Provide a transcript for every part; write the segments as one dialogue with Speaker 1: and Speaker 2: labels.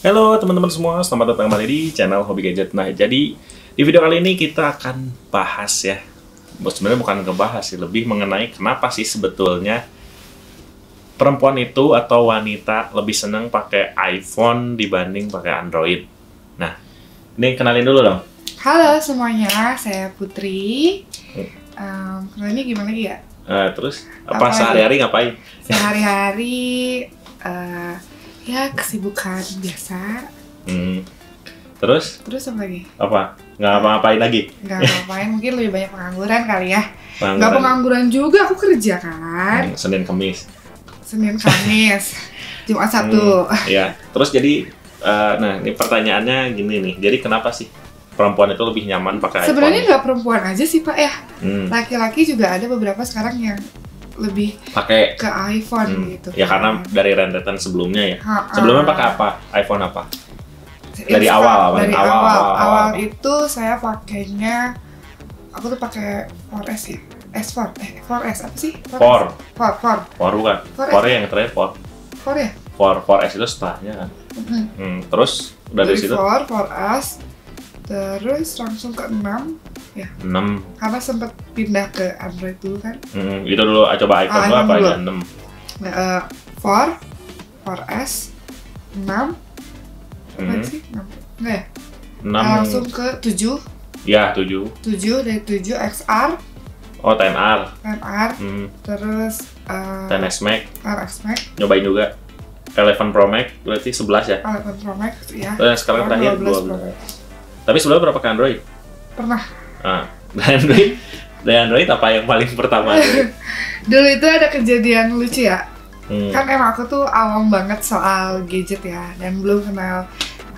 Speaker 1: Halo teman-teman semua, selamat datang kembali di channel Hobi Gadget. Nah, jadi di video kali ini kita akan bahas ya. Sebenarnya bukan ngebahas sih, lebih mengenai kenapa sih sebetulnya perempuan itu atau wanita lebih seneng pakai iPhone dibanding pakai Android. Nah, ini kenalin dulu dong.
Speaker 2: Halo semuanya, saya Putri. Kenalnya gimana lagi ya?
Speaker 1: Terus apa sehari-hari ngapain?
Speaker 2: Sehari-hari ya kesibukan biasa.
Speaker 1: Terus
Speaker 2: apa lagi?
Speaker 1: Apa? Nggak ngapain lagi?
Speaker 2: Nggak ngapain, mungkin lebih banyak pengangguran kali ya.
Speaker 1: Pengangguran.
Speaker 2: Nggak pengangguran juga, aku kerja kan.
Speaker 1: Senin Kamis,
Speaker 2: Jumat Sabtu.
Speaker 1: Ya, terus jadi, nah ini pertanyaannya gini nih. Jadi kenapa sih perempuan itu lebih nyaman pakai iPhone?
Speaker 2: Sebenarnya nggak perempuan aja sih Pak ya. Laki-laki juga ada beberapa sekarang yang lebih
Speaker 1: pakai
Speaker 2: ke iPhone gitu.
Speaker 1: Ya karena dari rentetan sebelumnya ya.
Speaker 2: Ha-ha.
Speaker 1: Sebelumnya pakai apa? iPhone apa? Dari awal.
Speaker 2: Itu saya pakainya, aku tuh pakai 4S ya. S4, 4S apa sih?
Speaker 1: 4 bukan?
Speaker 2: 4S.
Speaker 1: 4 yang terakhir 4
Speaker 2: ya?
Speaker 1: 4S itu setelahnya kan. Terus dari situ
Speaker 2: 4S, terus langsung ke 6 ya.
Speaker 1: 6.
Speaker 2: Karena sempat pindah ke Android dulu kan.
Speaker 1: Itu dulu coba iPhone dulu apa aja 6.
Speaker 2: 4S, 6. Apa sih? 6. Enggak ya?
Speaker 1: 6.
Speaker 2: Langsung ke 7.
Speaker 1: Ya, 7.
Speaker 2: 7 dari 7 XR.
Speaker 1: Oh, 10R.
Speaker 2: Terus
Speaker 1: 10S Max.
Speaker 2: 10S Max.
Speaker 1: Nyobain juga. 11 Pro Max berarti 11 ya.
Speaker 2: 11 Pro Max ya.
Speaker 1: Terus sekarang terakhir 12. Tapi sebelumnya berapa ke Android?
Speaker 2: Pernah.
Speaker 1: Dari Android apa yang paling pertama?
Speaker 2: Dulu itu ada kejadian lucu ya. Kan emang aku tuh awam banget soal gadget ya, dan belum kenal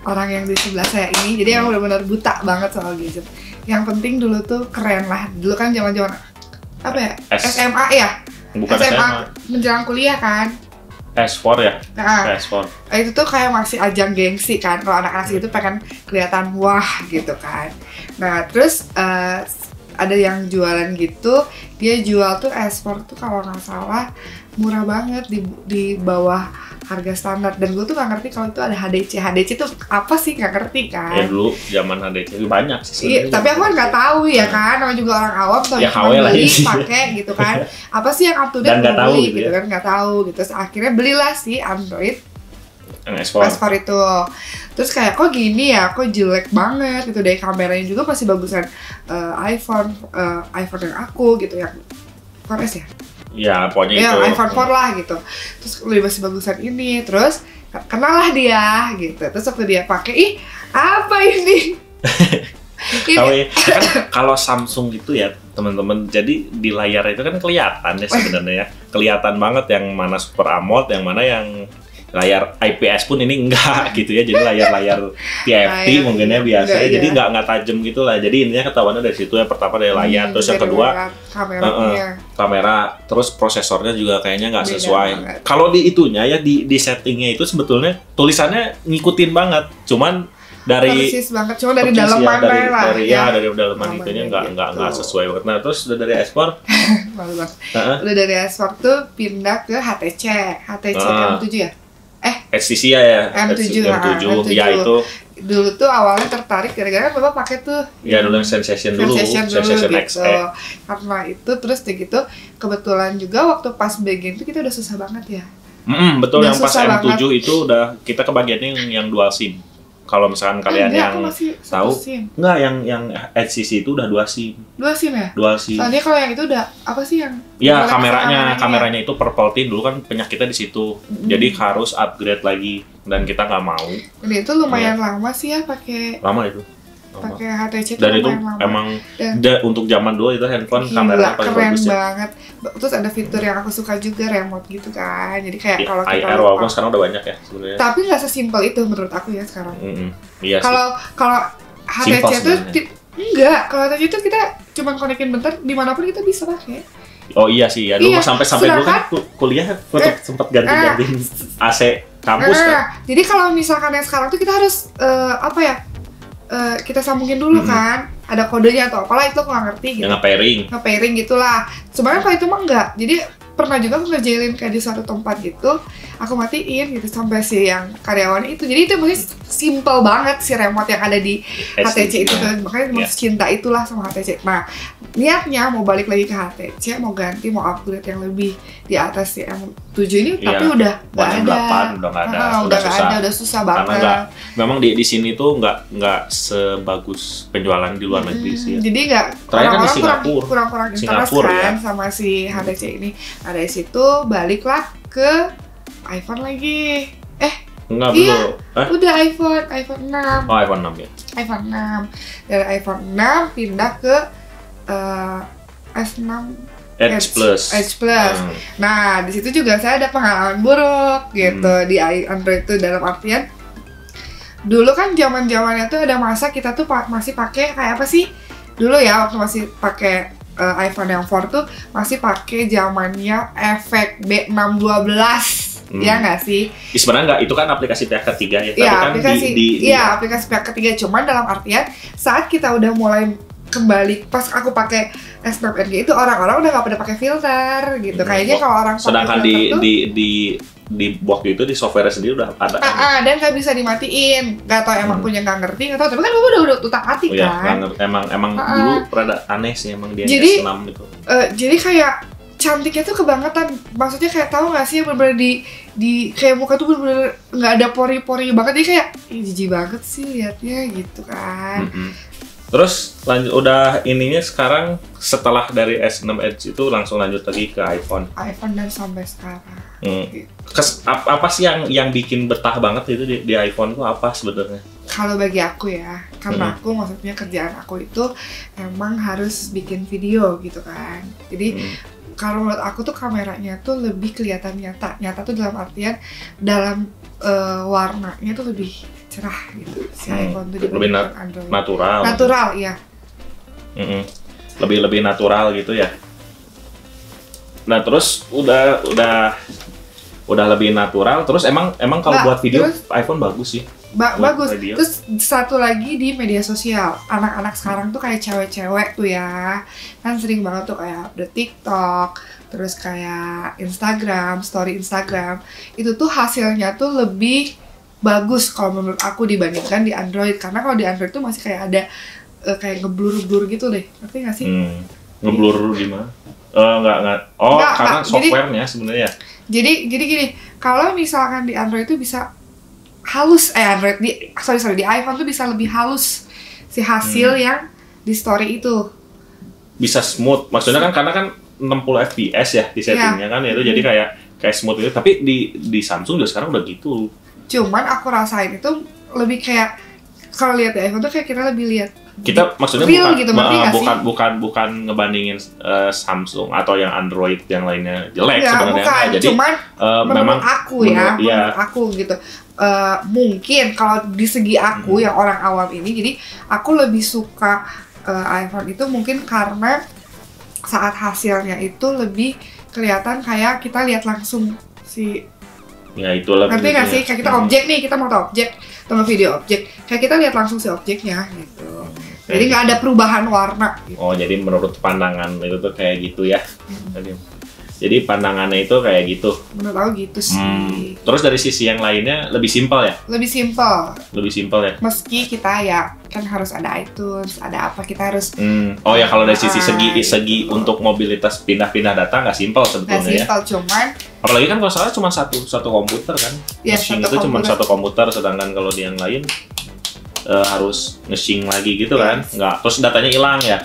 Speaker 2: orang yang di sebelah saya ini, jadi emang benar-benar buta banget soal gadget. Yang penting dulu tuh keren lah. Dulu kan zaman-zaman apa ya? SMA ya?
Speaker 1: Bukan
Speaker 2: SMA menjelang kuliah kan?
Speaker 1: S4 ya? S4.
Speaker 2: Itu tuh kayak masih ajang gengsi kan, kalau anak-anak itu pengen kelihatan wah gitu kan. Nah terus ada yang jualan gitu, dia jual tuh S4 tuh kalau nggak salah murah banget, di bawah harga standar. Dan gue tuh nggak ngerti kalau itu ada HDC. HDC tuh apa sih, nggak ngerti kan.
Speaker 1: Ya dulu zaman HDC banyak sih.
Speaker 2: Iya, tapi aku kan nggak tahu ya kan, namanya juga orang awam, tapi
Speaker 1: ya,
Speaker 2: cuma beli pakai gitu kan. Apa sih yang up to date
Speaker 1: nggak
Speaker 2: beli
Speaker 1: gitu
Speaker 2: ya? Kan, nggak tahu gitu. Terus akhirnya belilah si Android
Speaker 1: S4
Speaker 2: itu. Terus kayak kok gini ya, kok jelek banget gitu, dari kameranya juga masih bagusan iPhone yang aku gitu, yang 4S ya?
Speaker 1: Ya pokoknya
Speaker 2: ya,
Speaker 1: itu
Speaker 2: iPhone 4 lah gitu. Terus lebih masih bagusan ini, terus kenal lah dia gitu. Terus waktu dia pakai, ih apa ini?
Speaker 1: Kalau Samsung gitu ya teman-teman, jadi di layar itu kan kelihatan ya sebenarnya ya, kelihatan banget yang mana Super AMOLED, yang mana yang layar IPS pun ini enggak gitu ya. Jadi layar TFT mungkin ya biasa ya. Jadi nggak tajam gitu lah. Jadi intinya ketahuannya dari situ. Yang pertama dari layar, terus yang kedua kamera, terus prosesornya juga kayaknya nggak sesuai. Kalau di itunya ya, di settingnya itu sebetulnya tulisannya ngikutin banget, cuman dari
Speaker 2: persis banget, cuma dari dalaman lah
Speaker 1: ya. Dari dalaman itunya nggak sesuai banget. Nah terus udah dari S4
Speaker 2: udah dari S4 tuh pindah ke HTC M7 ya?
Speaker 1: HTC ya,
Speaker 2: M7
Speaker 1: ya itu.
Speaker 2: Dulu tuh awalnya tertarik gara-gara bapak pakai tuh.
Speaker 1: Ya dulu yang Sensation dulu
Speaker 2: gitu.
Speaker 1: XE.
Speaker 2: Karena itu terus gitu kebetulan juga waktu pas bagian itu kita udah susah banget ya.
Speaker 1: Betul,
Speaker 2: udah
Speaker 1: yang pas M7 banget. Itu udah kita kebagiannya yang dual SIM. Kalau misalkan kalian yang tahu, enggak, yang HTC itu udah 2 SIM.
Speaker 2: 2 SIM ya?
Speaker 1: 2 SIM.
Speaker 2: Soalnya kalau yang itu udah apa sih yang?
Speaker 1: Ya kameranya itu purple tint dulu kan penyakitnya di situ. Jadi harus upgrade lagi dan kita nggak mau.
Speaker 2: Dan itu lumayan lama sih ya pakai.
Speaker 1: Lama itu.
Speaker 2: Pakai HTC
Speaker 1: dan itu emang untuk zaman dulu itu handphone kameranya paling bagus ya.
Speaker 2: Banget. Terus ada fitur yang aku suka juga, remote gitu kan. Jadi kayak kalau kita
Speaker 1: IR walaupun sekarang udah banyak ya sebenarnya.
Speaker 2: Tapi nggak sesimpel itu menurut aku ya sekarang.
Speaker 1: Iya.
Speaker 2: Kalau HTC itu enggak, kalau HTC itu kita cuma konekin bentar, dimanapun kita bisa pakai.
Speaker 1: Oh iya sih ya, dulu sampai dulu kan kuliah sempat ganti-ganti AC kampus kan.
Speaker 2: Jadi kalau misalkan yang sekarang tuh kita harus kita sambungin dulu kan, ada kodenya atau apalah, itu aku nggak ngerti gitu.
Speaker 1: Yang nge-pairing
Speaker 2: gitulah. Sebenarnya kalau itu mah enggak, jadi pernah juga aku ngerjain kayak di suatu tempat gitu, aku matiin gitu sampai si yang karyawan itu. Jadi itu mungkin simple banget si remote yang ada di HTC itu tuh, makanya cinta itulah sama HTC. Nah, niatnya mau balik lagi ke HTC, mau ganti, mau upgrade yang lebih di atas si M7 ini, tapi udah nggak ada. Udah susah banget.
Speaker 1: Karena memang di sini tuh nggak sebagus penjualan di luar negeri sih.
Speaker 2: Jadi nggak,
Speaker 1: orang-orang
Speaker 2: kurang interest kan sama si HTC ini. Nah dari situ baliklah ke iPhone lagi.
Speaker 1: Enggak,
Speaker 2: iya,
Speaker 1: belum.
Speaker 2: Udah iPhone 6.
Speaker 1: Oh, iPhone 6 ya.
Speaker 2: iPhone 6. Dari iPhone 6 pindah ke S6
Speaker 1: Edge Plus.
Speaker 2: Nah, di situ juga saya ada pengalaman buruk gitu di Android itu, dalam artian dulu kan zaman-zamannya tuh ada masa kita tuh masih pakai kayak apa sih? Dulu ya waktu masih pakai iPhone yang 4 tuh masih pakai zamannya efek B612. Ya nggak sih?
Speaker 1: Sebenarnya nggak, itu kan aplikasi pihak ketiga ya.
Speaker 2: Iya,
Speaker 1: tapi kan
Speaker 2: aplikasi pihak ketiga. Cuman dalam artian saat kita udah mulai kembali, pas aku pakai S6NG itu orang-orang udah nggak pada pakai filter gitu. Kayaknya kalau orang
Speaker 1: sedangkan di waktu itu di software sendiri udah ada.
Speaker 2: Dan nggak bisa dimatiin. Nggak tahu emang punya nggak ngerti, nggak tahu. Tapi kan aku udah utak-atik kan.
Speaker 1: Emang dulu rada aneh sih emang dia S6 itu.
Speaker 2: Jadi kayak cantiknya tuh kebangetan, maksudnya kayak tahu nggak sih, bener-bener di kayak muka tuh bener-bener nggak ada pori-pori banget, jadi kayak jijik banget sih liatnya gitu kan.
Speaker 1: Terus udah ininya sekarang setelah dari S6 Edge itu langsung lanjut lagi ke iPhone
Speaker 2: dan sampai sekarang.
Speaker 1: Gitu. Apa sih yang bikin betah banget itu di iPhone tuh apa sebenarnya?
Speaker 2: Kalau bagi aku ya, karena aku maksudnya kerjaan aku itu emang harus bikin video gitu kan. Jadi kalau menurut aku tuh kameranya tuh lebih kelihatan nyata tuh dalam artian dalam warnanya tuh lebih cerah gitu. Si iPhone tuh
Speaker 1: lebih natural
Speaker 2: ya.
Speaker 1: Lebih natural gitu ya. Nah terus udah lebih natural, terus emang kalau buat video iPhone bagus sih.
Speaker 2: Bagus. Terus satu lagi di media sosial, anak-anak sekarang tuh kayak cewek-cewek tuh ya, kan sering banget tuh kayak update TikTok, terus kayak Instagram, story Instagram, itu tuh hasilnya tuh lebih bagus kalau menurut aku dibandingkan di Android. Karena kalau di Android tuh masih kayak ada kayak ngeblur-blur gitu deh, ngerti nggak sih?
Speaker 1: Ngeblur gimana? Karena softwarenya sebenarnya.
Speaker 2: Jadi gini, kalau misalkan di Android itu bisa halus, di iPhone tuh bisa lebih halus si hasil yang di story itu.
Speaker 1: Bisa smooth, maksudnya kan karena kan 60 fps ya di settingnya kan, itu jadi kayak smooth gitu. Tapi di Samsung juga sekarang udah gitu.
Speaker 2: Cuman aku rasain itu lebih kayak kalau lihat di iPhone tuh kayak kita lebih lihat.
Speaker 1: Kita maksudnya
Speaker 2: real gitu,
Speaker 1: bukan ngebandingin Samsung atau yang Android yang lainnya jelek sebenarnya.
Speaker 2: Bukan.
Speaker 1: Jadi
Speaker 2: cuman
Speaker 1: memang
Speaker 2: menurut aku gitu. Mungkin kalau di segi aku yang orang awam ini, jadi aku lebih suka iPhone itu mungkin karena saat hasilnya itu lebih kelihatan kayak kita lihat langsung si.
Speaker 1: Ya itulah.
Speaker 2: Ngerti nggak sih? Kayak kita objek nih, kita mau objek atau video objek, kayak kita lihat langsung si objeknya gitu. Jadi nggak ada perubahan warna. Gitu.
Speaker 1: Oh, jadi menurut pandangan itu tuh kayak gitu ya? Jadi pandangannya itu kayak gitu.
Speaker 2: Menurut aku gitu sih.
Speaker 1: Terus dari sisi yang lainnya lebih simpel ya?
Speaker 2: Lebih simpel ya. Meski kita ya kan harus ada iTunes, ada apa, kita harus.
Speaker 1: Oh ya, kalau dari sisi segi untuk mobilitas pindah-pindah data nggak simpel sebetulnya ya.
Speaker 2: Nggak simpel, cuman.
Speaker 1: Apalagi kan kalau salah cuma satu komputer kan.
Speaker 2: Ya,
Speaker 1: nge-sync itu cuma satu komputer, sedangkan kalau di yang lain harus nge-sync lagi gitu kan. Nggak, terus datanya hilang ya.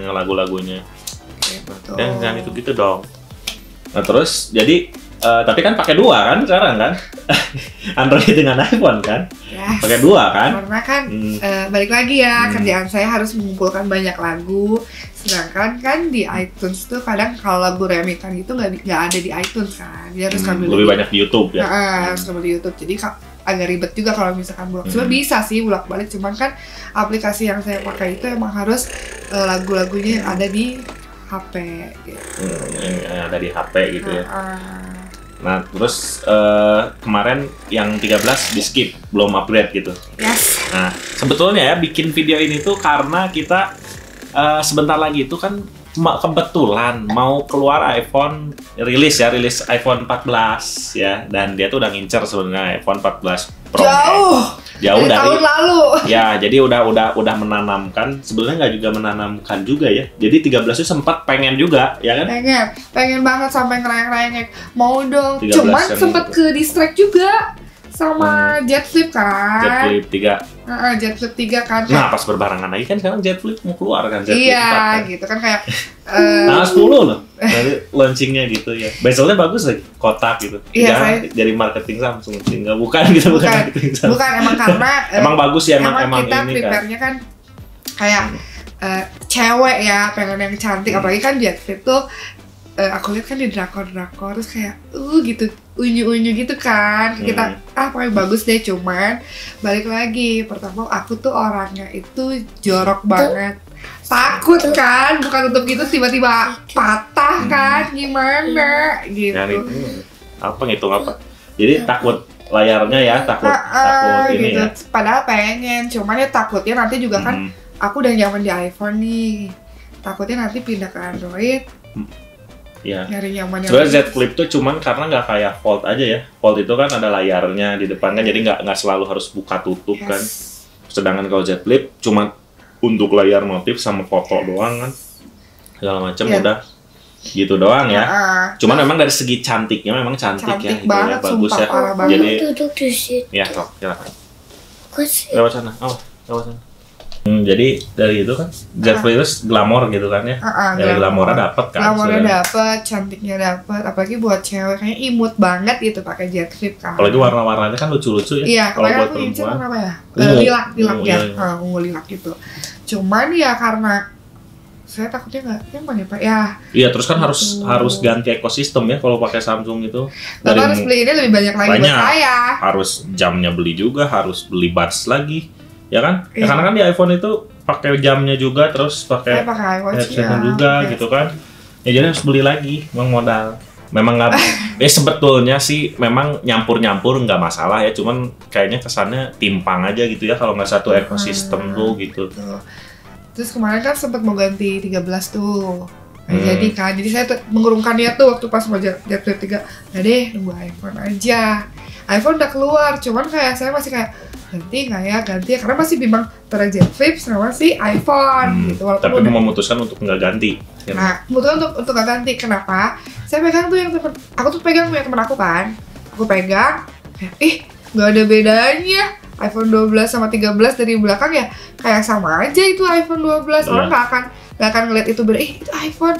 Speaker 1: Lagu-lagunya.
Speaker 2: Betul.
Speaker 1: Dan jangan itu gitu dong. Nah terus jadi tapi kan pakai dua kan sekarang kan. Android dengan iPhone kan.
Speaker 2: Yes.
Speaker 1: Pakai dua kan.
Speaker 2: Karena kan balik lagi ya, kerjaan saya harus mengumpulkan banyak lagu. Sedangkan kan di iTunes tuh kadang kalau lagu remixan itu nggak ada di iTunes kan. Dia harus ngambil
Speaker 1: lebih banyak di YouTube ya.
Speaker 2: Harus ngambil di YouTube. Jadi agak ribet juga kalau misalkan bolak. Cuma bisa sih bolak-balik, cuman kan aplikasi yang saya pakai itu emang harus lagu-lagunya yang ada di HP gitu.
Speaker 1: Yang ada di HP gitu ya. Nah, terus kemarin yang 13 di skip, belum upgrade gitu.
Speaker 2: Yes.
Speaker 1: Nah, sebetulnya ya bikin video ini tuh karena kita sebentar lagi itu kan kebetulan mau keluar rilis iPhone 14 ya, dan dia tuh udah ngincer sebenarnya iPhone 14 Pro Max. Jauh dari
Speaker 2: tahun lalu.
Speaker 1: Ya, jadi udah menanamkan, sebenarnya nggak juga menanamkan juga ya. Jadi 13 itu sempat pengen juga, ya kan?
Speaker 2: Pengen banget sampai ngerayek-rayek. Mau dong.
Speaker 1: 13
Speaker 2: Cuman
Speaker 1: yang
Speaker 2: sempet
Speaker 1: gitu.
Speaker 2: ke distract juga sama Jet Flip kan.
Speaker 1: Jet Flip 3.
Speaker 2: Jet Flip 3 kan.
Speaker 1: Nah, pas berbarengan lagi kan sekarang Jet Flip mau keluar kan, Jet Flip 4
Speaker 2: iya,
Speaker 1: kan.
Speaker 2: gitu kan kayak
Speaker 1: Tanggal 10 loh, dari launchingnya gitu ya. Bezelnya bagus lagi, kotak gitu.
Speaker 2: Iya,
Speaker 1: Ya, dari marketing Samsung sih, nggak bukan gitu, bukan marketing Samsung.
Speaker 2: bukan emang karena
Speaker 1: Emang bagus ya, emang
Speaker 2: kita
Speaker 1: ini kan.
Speaker 2: prepare-nya kan kayak cewek ya, pengen yang cantik, apalagi kan Jet Flip tuh aku lihat kan di drakor-drakor terus kayak gitu unyu-unyu gitu kan. Kita paling bagus deh, cuman balik lagi, pertama aku tuh orangnya itu jorok banget. Takut kan, bukan untuk gitu tiba-tiba patah kan, gimana gitu.
Speaker 1: Dan itu apa ngitung apa? Jadi takut layarnya ya, takut ini
Speaker 2: gitu.
Speaker 1: ya.
Speaker 2: Padahal pengen, cuman ya takutnya nanti juga kan aku udah nyaman di iPhone nih. Takutnya nanti pindah ke Android.
Speaker 1: Ya.
Speaker 2: Nyari nyaman yang
Speaker 1: Sebenarnya Z Flip tuh cuman karena nggak kayak Fold aja ya. Fold itu kan ada layarnya di depannya, jadi nggak selalu harus buka tutup kan. Sedangkan kalau Z Flip cuma untuk layar notif sama foto doang kan, segala macam udah gitu doang ya. Cuman memang dari segi cantiknya memang cantik ya,
Speaker 2: banget,
Speaker 1: ya bagus ya. Jadi
Speaker 3: duduk di situ.
Speaker 1: ya kok silakan.
Speaker 3: Kasih.
Speaker 1: Lewat sana. Lewat sana. Jadi dari itu kan Z Flip itu glamor gitu kan ya. Dari glamornya dapet kan.
Speaker 2: Glamornya dapet, cantiknya dapet, apalagi buat cewek kayaknya imut banget gitu pakai Z Flip kan.
Speaker 1: Apalagi warna-warnanya kan lucu-lucu ya.
Speaker 2: Iya,
Speaker 1: kalau buat
Speaker 2: aku incer
Speaker 1: perempuan.
Speaker 2: apa ya?
Speaker 1: Lilac
Speaker 2: ya,
Speaker 1: iya.
Speaker 2: ungu lilac gitu. Cuman ya karena saya takutnya nggak nyaman ya Pak ya.
Speaker 1: Iya, terus kan harus ganti ekosistem ya kalau pakai Samsung itu.
Speaker 2: Bapak harus beli ini lebih banyak lagi buat saya.
Speaker 1: Harus jamnya beli juga, harus beli buds lagi, ya kan?
Speaker 2: Iya.
Speaker 1: Ya, karena kan di iPhone itu pakai jamnya juga, terus
Speaker 2: Saya
Speaker 1: pakai
Speaker 2: pakai iWatch
Speaker 1: headsetnya juga gitu kan. Ya jadi harus beli lagi, memang modal. Memang nggak, sebetulnya sih memang nyampur nggak masalah ya, cuman kayaknya kesannya timpang aja gitu ya kalau nggak satu ekosistem tuh gitu.
Speaker 2: Tuh. Terus kemarin kan sempat mau ganti 13 tuh. Jadi kan, jadi saya mengurungkan niat tuh waktu pas mau Jet Flip 3. Nah deh, nunggu iPhone aja. iPhone udah keluar, cuman kayak saya masih kayak ganti nggak ya, ganti ya, karena masih bimbang antara Jet Flip sama si iPhone gitu. Walaupun
Speaker 1: Tapi memutuskan untuk nggak ganti.
Speaker 2: Nah, kebetulan untuk nggak ganti. Kenapa? Saya pegang tuh yang aku tuh pegang punya temen aku kan. Aku pegang, nggak ada bedanya. iPhone 12 sama 13 dari belakang ya kayak sama aja itu iPhone 12. Orang nggak akan ngeliat itu beda. Itu iPhone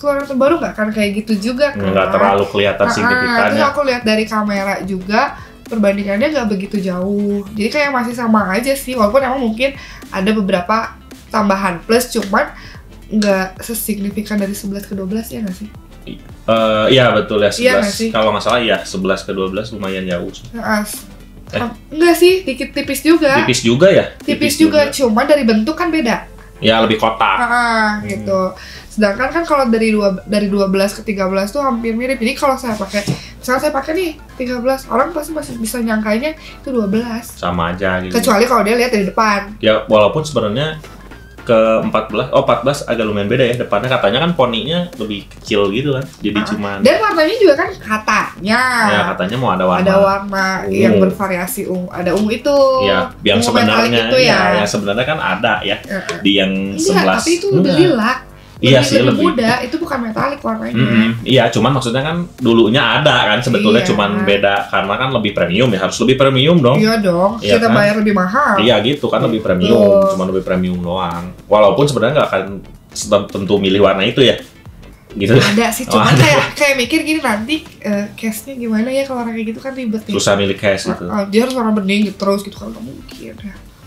Speaker 2: keluaran terbaru nggak akan kayak gitu juga kan.
Speaker 1: Nggak terlalu kelihatan signifikannya.
Speaker 2: Terus aku lihat dari kamera juga perbandingannya nggak begitu jauh. Jadi kayak masih sama aja sih. Walaupun emang mungkin ada beberapa tambahan plus, cuman nggak sesignifikan dari 11 ke 12 ya nggak sih?
Speaker 1: Iya betul ya, 11.
Speaker 2: Iya nggak sih?
Speaker 1: Kalau nggak salah ya 11 ke 12 lumayan jauh sih.
Speaker 2: Enggak sih, dikit tipis juga.
Speaker 1: Tipis juga ya?
Speaker 2: Tipis juga, cuma dari bentuk kan beda.
Speaker 1: Ya lebih kotak.
Speaker 2: Gitu. Sedangkan kan kalau dari 12 ke 13 tuh hampir mirip. Jadi kalau saya pakai, misalnya saya pakai nih 13, orang pasti masih bisa nyangkanya itu 12.
Speaker 1: Sama aja gitu.
Speaker 2: Kecuali kalau dia lihat dari depan.
Speaker 1: Ya walaupun sebenarnya ke 14 agak lumayan beda ya, depannya katanya kan poninya lebih kecil gitu kan, jadi cuman
Speaker 2: dan warnanya juga kan katanya
Speaker 1: ya katanya mau ada warna
Speaker 2: yang bervariasi ungu, ada ungu itu
Speaker 1: ya yang
Speaker 2: ungu
Speaker 1: sebenarnya
Speaker 2: itu ya.
Speaker 1: Yang sebenarnya kan ada ya di yang 11
Speaker 2: tapi itu lebih lilac.
Speaker 1: Iya sih lebih
Speaker 2: muda, itu bukan metalik warnanya.
Speaker 1: Iya, cuman maksudnya kan dulunya ada kan sebetulnya, cuman beda karena kan lebih premium ya, harus lebih premium dong.
Speaker 2: Iya dong, kita kan bayar lebih mahal.
Speaker 1: Iya gitu kan, lebih premium, cuma lebih premium doang. Walaupun sebenarnya nggak akan tentu milih warna itu ya. Gitu.
Speaker 2: Ada sih, cuman kayak mikir gini nanti case-nya gimana ya kalau orang kayak gitu kan ribet ya.
Speaker 1: Susah milih case gitu.
Speaker 2: Dia harus warna bening gitu terus gitu kan nggak mungkin.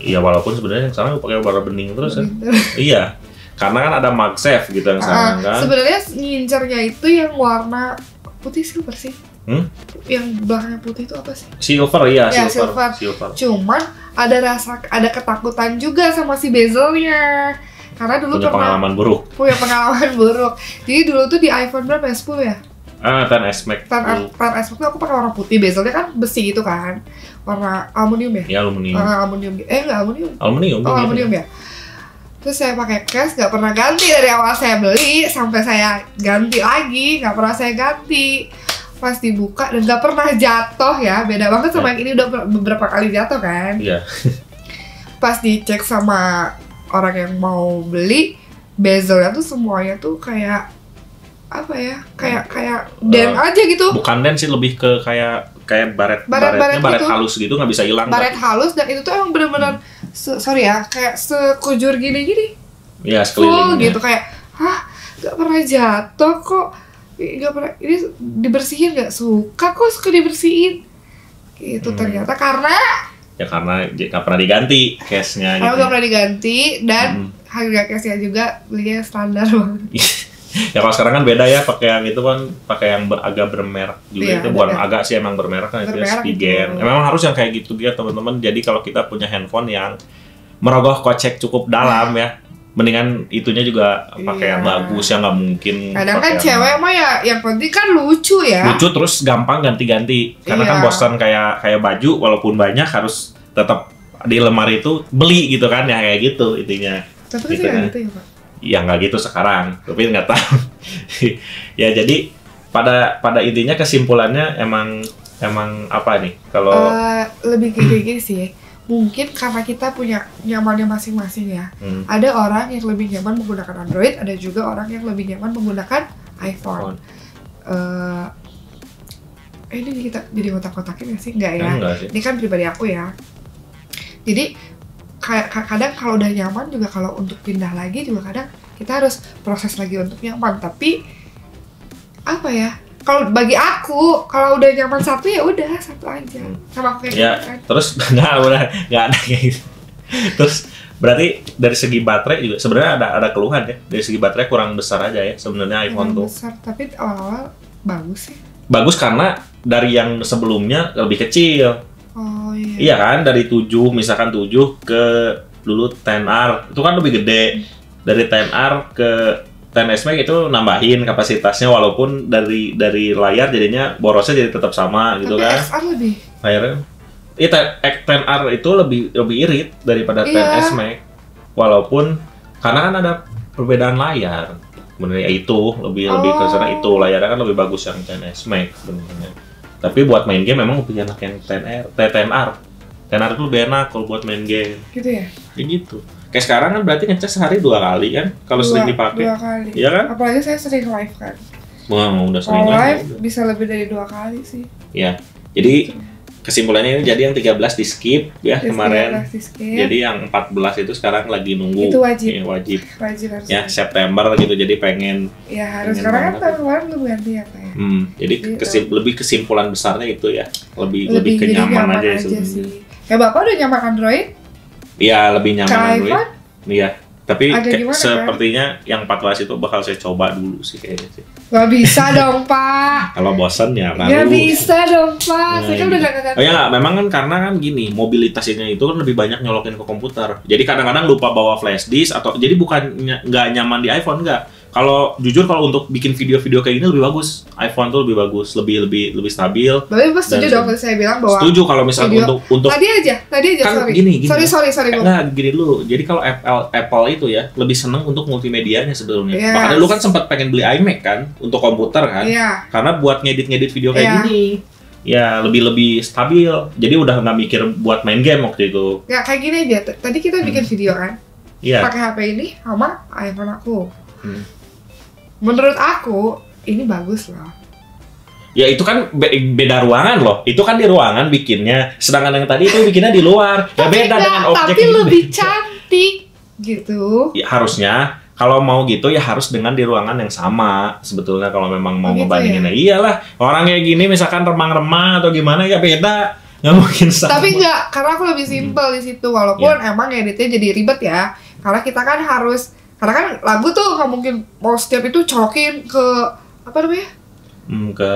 Speaker 1: Iya, walaupun sebenarnya yang sekarang pakai warna bening terus kan. Iya. Karena kan ada MagSafe gitu yang sekarang kan.
Speaker 2: Sebenarnya ngincernya itu yang warna putih silver sih. Yang belakangnya putih itu apa sih?
Speaker 1: Silver ya,
Speaker 2: silver. Cuman ada ketakutan juga sama si bezelnya. Karena dulu
Speaker 1: punya pengalaman buruk.
Speaker 2: Jadi dulu tuh di iPhone berapa ya? 10 ya?
Speaker 1: 10s Max.
Speaker 2: 10s Max tuh aku pakai warna putih, bezelnya kan besi gitu kan. Warna aluminium ya?
Speaker 1: Iya, aluminium.
Speaker 2: Aluminium. Enggak aluminium.
Speaker 1: Aluminium.
Speaker 2: Oh, aluminium ya. Terus saya pakai cash, nggak pernah ganti dari awal saya beli sampai saya ganti lagi, nggak pernah saya ganti. Pas dibuka dan nggak pernah jatuh ya, beda banget sama yang ini udah beberapa kali jatuh kan.
Speaker 1: Iya.
Speaker 2: Pas dicek sama orang yang mau beli, bezelnya tuh semuanya tuh kayak apa ya, kayak den aja gitu.
Speaker 1: Bukan den sih, lebih ke kayak baretnya baret
Speaker 2: gitu.
Speaker 1: halus gitu, nggak bisa hilang.
Speaker 2: Baret halus, dan itu tuh emang bener-bener sorry ya, kayak sekujur gini-gini.
Speaker 1: Iya,
Speaker 2: Full
Speaker 1: sekelilingnya.
Speaker 2: gitu, kayak nggak pernah jatuh kok, nggak pernah ini dibersihin, nggak suka dibersihin gitu. Ternyata karena
Speaker 1: nggak pernah diganti case-nya gitu.
Speaker 2: nggak pernah diganti, dan harga case-nya juga belinya standar banget.
Speaker 1: Ya kalau sekarang kan beda ya, pakai yang itu kan pakai yang agak bermerek juga.
Speaker 2: Iya,
Speaker 1: Itu bukan
Speaker 2: beda.
Speaker 1: agak sih, emang bermerek kan, itu
Speaker 2: Bermerek
Speaker 1: Spigen.
Speaker 2: itu.
Speaker 1: Memang harus yang kayak gitu dia teman-teman. Jadi kalau kita punya handphone yang merogoh kocek cukup dalam ya, mendingan itunya juga pakai yang
Speaker 2: Iya.
Speaker 1: bagus, yang nggak mungkin.
Speaker 2: Kadang
Speaker 1: pakai
Speaker 2: kan
Speaker 1: yang
Speaker 2: cewek mah ya yang penting kan lucu ya.
Speaker 1: lucu terus gampang ganti-ganti. Karena
Speaker 2: Iya.
Speaker 1: kan bosan kayak baju walaupun banyak harus tetap di lemari itu beli gitu kan ya, kayak gitu intinya.
Speaker 2: Tapi kan
Speaker 1: Gitu
Speaker 2: kayak
Speaker 1: kan.
Speaker 2: gitu ya Pak.
Speaker 1: Ya nggak gitu sekarang, tapi nggak tahu. Ya jadi pada intinya kesimpulannya emang apa nih kalau
Speaker 2: Lebih kayak gini sih. Mungkin karena kita punya nyamannya masing-masing ya. Ada orang yang lebih nyaman menggunakan Android, ada juga orang yang lebih nyaman menggunakan iPhone. Ini kita jadi kotak-kotakin nggak sih? Enggak ya.
Speaker 1: enggak sih.
Speaker 2: Ini kan pribadi aku ya. Jadi kadang kalau udah nyaman juga, kalau untuk pindah lagi juga kadang kita harus proses lagi untuk nyaman. Tapi apa ya? Kalau bagi aku, kalau udah nyaman satu ya udah satu aja. Sama aku kayak
Speaker 1: Ya
Speaker 2: gitu kan.
Speaker 1: terus nggak ada kayak gitu. Terus berarti dari segi baterai juga sebenarnya ada keluhan ya. Dari segi baterai kurang besar aja ya sebenarnya iPhone
Speaker 2: Emang
Speaker 1: tuh.
Speaker 2: besar, tapi awal-awal bagus sih.
Speaker 1: Bagus karena dari yang sebelumnya lebih kecil.
Speaker 2: Oh iya.
Speaker 1: Iya kan, dari 7 misalkan 7 ke dulu 10R itu kan lebih gede. Dari 10R ke 10S Max itu nambahin kapasitasnya, walaupun dari layar jadinya borosnya jadi tetap sama gitu
Speaker 2: Tapi
Speaker 1: kan.
Speaker 2: XR lebih.
Speaker 1: Layarnya iya, 10R itu lebih irit daripada
Speaker 2: Iya.
Speaker 1: 10S Max. Walaupun karena kan ada perbedaan layar. Sebenarnya itu lebih ke sana, itu layarnya kan lebih bagus yang 10S Max sebenarnya. Tapi buat main game memang lebih enak yang 10R. 10R itu lebih enak kalau buat main game.
Speaker 2: Gitu ya?
Speaker 1: Kayak gitu. Kayak sekarang kan berarti ngecas sehari 2 kali kan kalau sering dipakai.
Speaker 2: 2 kali.
Speaker 1: Iya kan?
Speaker 2: Apalagi saya sering live kan.
Speaker 1: Wah, udah sering
Speaker 2: Kalau
Speaker 1: lah.
Speaker 2: live bisa lebih dari 2 kali sih.
Speaker 1: Ya. Jadi kesimpulannya ini jadi yang 13 di skip ya
Speaker 2: Terus
Speaker 1: kemarin.
Speaker 2: 13 di skip.
Speaker 1: Jadi yang 14 itu sekarang lagi nunggu.
Speaker 2: Itu wajib.
Speaker 1: Ya, wajib.
Speaker 2: Wajib harus.
Speaker 1: Ya, September gitu. Jadi pengen
Speaker 2: Ya harus,
Speaker 1: pengen
Speaker 2: karena kan
Speaker 1: banget.
Speaker 2: tahun kemarin belum ganti ya Pak ya.
Speaker 1: jadi
Speaker 2: Gitu.
Speaker 1: lebih kesimpulan besarnya itu ya. Lebih
Speaker 2: jadi
Speaker 1: kenyaman aja
Speaker 2: sih.
Speaker 1: sebenarnya.
Speaker 2: Ya Bapak udah nyaman Android?
Speaker 1: Iya, lebih nyaman
Speaker 2: Ke
Speaker 1: Android.
Speaker 2: iPhone?
Speaker 1: Iya. Tapi
Speaker 2: Ada gimana, kan?
Speaker 1: sepertinya yang 14 itu bakal saya coba dulu sih kayaknya sih.
Speaker 2: Gak bisa dong Pak.
Speaker 1: Kalau bosan ya baru.
Speaker 2: Gak bisa dong Pak.
Speaker 1: Nah,
Speaker 2: Saya kan
Speaker 1: gitu.
Speaker 2: udah gak ganti.
Speaker 1: Oh ya nggak, memang kan karena kan gini, mobilitasnya itu kan lebih banyak nyolokin ke komputer. Jadi kadang-kadang lupa bawa flash disk atau jadi bukan nggak nyaman di iPhone nggak. Kalau jujur kalau untuk bikin video-video kayak gini lebih bagus. iPhone tuh lebih bagus, lebih stabil.
Speaker 2: Bapak Bapak setuju
Speaker 1: Dan
Speaker 2: dong kalau saya bilang bahwa
Speaker 1: Setuju kalau misalnya
Speaker 2: video-
Speaker 1: untuk
Speaker 2: tadi aja
Speaker 1: kan
Speaker 2: sorry.
Speaker 1: gini.
Speaker 2: Sorry Bu.
Speaker 1: Enggak, gini dulu. Jadi kalau Apple itu ya lebih seneng untuk multimedianya sebetulnya.
Speaker 2: Yes.
Speaker 1: Makanya dulu kan sempat pengen beli iMac kan untuk komputer kan.
Speaker 2: Iya.
Speaker 1: Karena buat ngedit video kayak
Speaker 2: Iya.
Speaker 1: gini. Ya lebih stabil. Jadi udah nggak mikir buat main game waktu itu.
Speaker 2: Ya kayak gini aja. Tadi kita bikin video kan.
Speaker 1: Iya.
Speaker 2: Pakai HP ini sama iPhone aku.
Speaker 1: Hmm.
Speaker 2: Menurut aku ini bagus loh.
Speaker 1: Ya itu kan beda ruangan loh. Itu kan di ruangan bikinnya. Sedangkan yang tadi itu bikinnya di luar. Ya beda dengan objek
Speaker 2: tapi
Speaker 1: ini.
Speaker 2: lebih cantik gitu.
Speaker 1: Ya, harusnya kalau mau gitu ya harus dengan di ruangan yang sama sebetulnya kalau memang mau
Speaker 2: Oh, gitu
Speaker 1: ngebandinginnya.
Speaker 2: ya?
Speaker 1: Iyalah, orang kayak gini misalkan remang-remang atau gimana ya beda. Nggak mungkin sama.
Speaker 2: Tapi enggak, karena aku lebih simpel di situ, walaupun emang editnya jadi ribet ya. Karena kita kan harus, karena kan lagu tuh nggak mungkin mau setiap itu colokin ke apa namanya,
Speaker 1: ke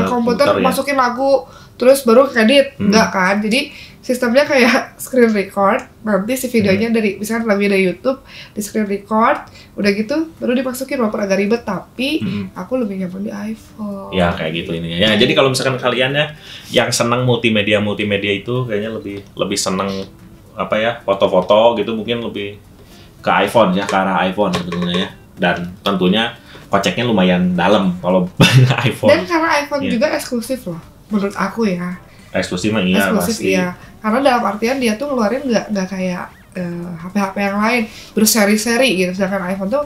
Speaker 2: komputer,
Speaker 1: ya.
Speaker 2: masukin lagu terus baru edit, enggak kan? Jadi sistemnya kayak screen record, nanti si videonya dari misalkan lagu dari YouTube di screen record, udah gitu baru dimasukin, walaupun agak ribet tapi aku lebih nyaman di iPhone.
Speaker 1: Ya kayak gitu ininya. Ya jadi kalau misalkan kalian ya yang seneng multimedia itu kayaknya lebih seneng apa ya, foto-foto gitu, mungkin lebih ke iPhone ya, ke arah iPhone sebetulnya ya. Dan tentunya koceknya lumayan dalam kalau iPhone.
Speaker 2: Dan karena iPhone juga eksklusif loh, menurut aku ya.
Speaker 1: Eksklusif mah iya
Speaker 2: Eksklusif
Speaker 1: pasti.
Speaker 2: iya. Karena dalam artian dia tuh ngeluarin nggak kayak HP-HP yang lain berseri-seri gitu. Sedangkan iPhone tuh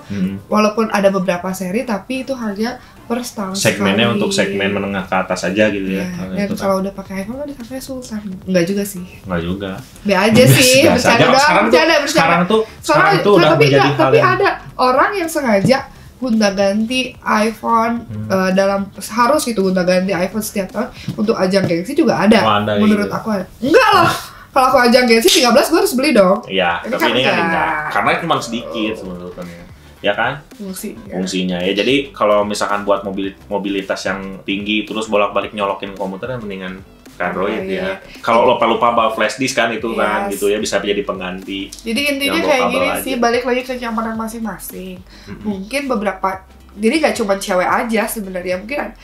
Speaker 2: walaupun ada beberapa seri tapi itu hanya per setahun
Speaker 1: Segmennya
Speaker 2: sekali.
Speaker 1: untuk segmen menengah ke atas aja gitu ya.
Speaker 2: Iya. Dan kalau udah pakai iPhone kan disangkanya sultan. Enggak juga sih.
Speaker 1: Enggak juga.
Speaker 2: Be aja sih,
Speaker 1: Biasa aja.
Speaker 2: bercanda doang,
Speaker 1: Sekarang tuh
Speaker 2: Soalnya,
Speaker 1: udah
Speaker 2: tapi
Speaker 1: menjadi hal
Speaker 2: tapi
Speaker 1: yang
Speaker 2: ada orang yang sengaja gonta-ganti iPhone dalam harus itu gonta-ganti iPhone setiap tahun untuk ajang gengsi juga ada.
Speaker 1: Oh, ada,
Speaker 2: menurut
Speaker 1: iya.
Speaker 2: aku ada. Enggak lah. Kalau aku ajang gengsi 13 gue harus beli dong.
Speaker 1: Iya,
Speaker 2: Ini
Speaker 1: tapi
Speaker 2: kan
Speaker 1: ini kan
Speaker 2: enggak.
Speaker 1: enggak. Karena cuma sedikit sebetulnya. Ya kan?
Speaker 2: Fungsinya.
Speaker 1: Fungsinya ya. Jadi kalau misalkan buat mobilitas yang tinggi terus bolak-balik nyolokin ke komputer ya mendingan ke Android ya. Kalau lupa-lupa bawa flash disk kan itu kan
Speaker 2: Yes.
Speaker 1: gitu ya, bisa jadi pengganti.
Speaker 2: Jadi intinya
Speaker 1: Yang
Speaker 2: kayak
Speaker 1: bawa
Speaker 2: gini
Speaker 1: kabel
Speaker 2: sih,
Speaker 1: aja.
Speaker 2: balik lagi ke kenyamanan masing-masing. Mungkin beberapa, jadi gak cuma cewek aja sebenarnya, mungkin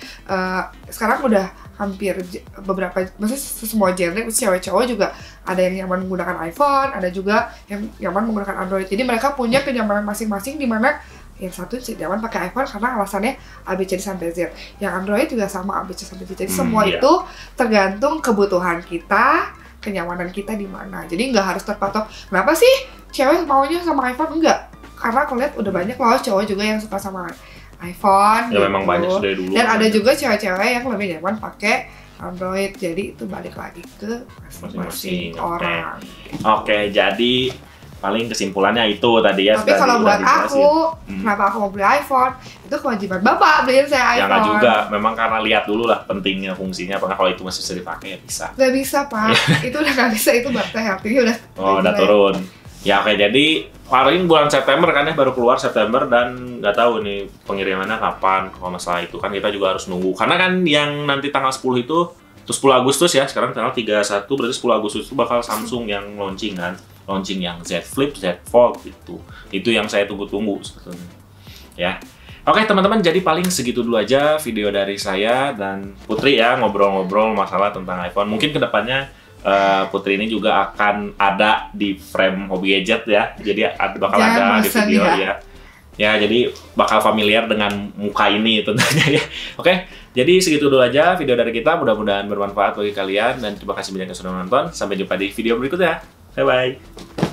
Speaker 2: sekarang udah hampir beberapa, maksudnya semua genre, cewek cowok juga ada yang nyaman menggunakan iPhone, ada juga yang nyaman menggunakan Android. Jadi mereka punya kenyamanan masing-masing, di mana yang satu nyaman pakai iPhone karena alasannya ABCD sampai Z. Yang Android juga sama ABCD sampai Z. Jadi semua
Speaker 1: iya.
Speaker 2: itu tergantung kebutuhan kita, kenyamanan kita di mana. Jadi nggak harus terpatok. Kenapa sih cewek maunya sama iPhone? Enggak. Karena aku lihat udah banyak loh cowok juga yang suka sama iPhone.
Speaker 1: Ya memang banyak sudah dulu.
Speaker 2: Dan ada juga cewek-cewek yang lebih nyaman pakai Android. Jadi itu balik lagi ke
Speaker 1: Masing-masing,
Speaker 2: masing-masing
Speaker 1: oke.
Speaker 2: orang.
Speaker 1: Oke, jadi paling kesimpulannya itu tadi ya.
Speaker 2: Tapi
Speaker 1: sudah
Speaker 2: kalau buat
Speaker 1: dijelasin.
Speaker 2: aku, kenapa aku mau beli iPhone? Itu kewajiban bapak beliin saya
Speaker 1: Ya
Speaker 2: iPhone.
Speaker 1: nggak juga, memang karena lihat dulu lah pentingnya fungsinya. Apakah kalau itu masih bisa dipakai ya bisa.
Speaker 2: Gak bisa pak, itu udah gak bisa, itu baterai healthy udah.
Speaker 1: Oh, udah turun. Ya oke, jadi paling bulan September kan ya, baru keluar September, dan nggak tahu nih pengirimannya kapan. Kalau masalah itu kan kita juga harus nunggu. Karena kan yang nanti tanggal 10 itu, 10 Agustus ya, sekarang tanggal 31, berarti 10 Agustus itu bakal Samsung yang launching kan. Launching yang Z Flip, Z Fold gitu. Itu yang saya tunggu-tunggu sebetulnya. Ya. Oke teman-teman, jadi paling segitu dulu aja video dari saya dan Putri ya, ngobrol-ngobrol masalah tentang iPhone. Mungkin kedepannya Putri ini juga akan ada di frame Hobi Gadget ya. Jadi bakal ada di
Speaker 2: bosan
Speaker 1: video
Speaker 2: ya.
Speaker 1: ya. Ya, jadi bakal familiar dengan muka ini tentunya ya. Oke, jadi segitu dulu aja video dari kita. Mudah-mudahan bermanfaat bagi kalian dan terima kasih banyak yang sudah menonton. Sampai jumpa di video berikutnya. Bye-bye.